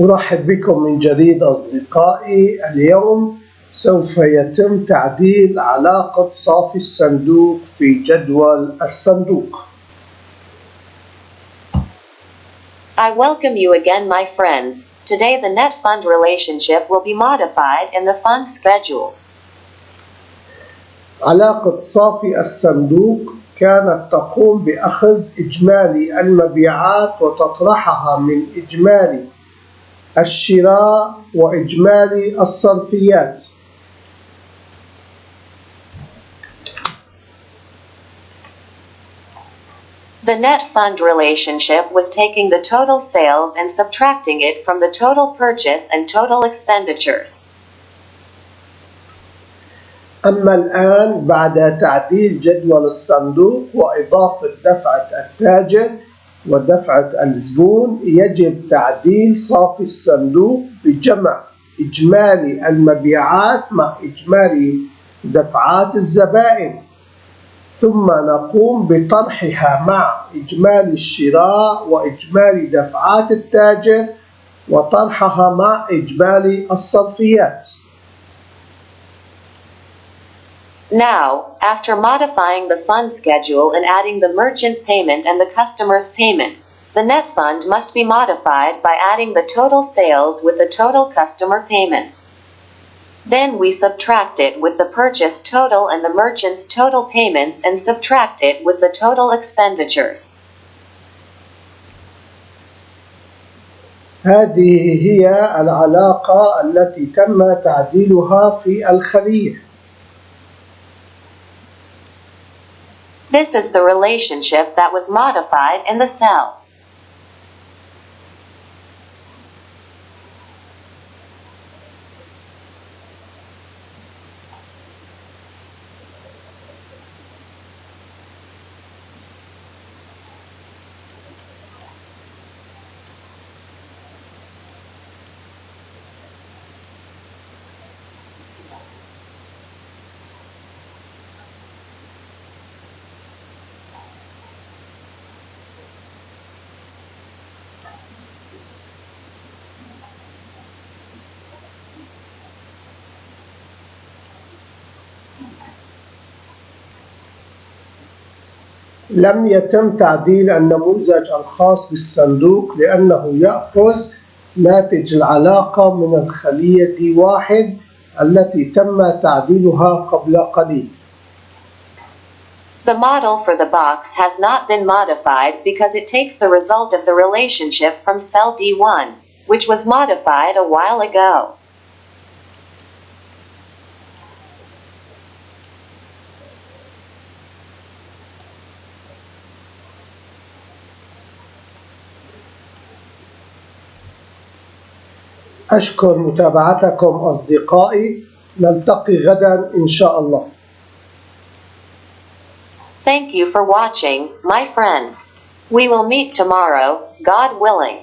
أرحب بكم من جديد أصدقائي. اليوم سوف يتم تعديل علاقة صافي الصندوق في جدول الصندوق. I welcome you again, my friends. Today the net fund relationship will be modified in the fund schedule. علاقة صافي الصندوق كانت تقوم بأخذ إجمالي المبيعات وتطرحها من إجمالي الشراء وإجمالي الصرفيات. The net fund relationship was taking the total sales and subtracting it from the total purchase and total expenditures. أما الآن بعد تعديل جدول الصندوق وإضافة دفعة التاجر ودفعة الزبون، يجب تعديل صافي الصندوق بجمع إجمالي المبيعات مع إجمالي دفعات الزبائن، ثم نقوم بطرحها مع إجمالي الشراء وإجمالي دفعات التاجر وطرحها مع إجمالي الصرفيات. Now, after modifying the fund schedule and adding the merchant payment and the customer's payment, the net fund must be modified by adding the total sales with the total customer payments. Then we subtract it with the purchase total and the merchant's total payments and subtract it with the total expenditures. هذه هي العلاقة التي تم تعديلها في الخلية. This is the relationship that was modified in the cell. لم يتم تعديل النموذج الخاص بالصندوق لأنه يأخذ ناتج العلاقة من الخلية D1 التي تم تعديلها قبل قليل. The model for the box has not been modified because it takes the result of the relationship from cell D1, which was modified a while ago. أشكر متابعتكم أصدقائي. نلتقي غدا إن شاء الله. Thank you for watching, my friends. We will meet tomorrow, God willing.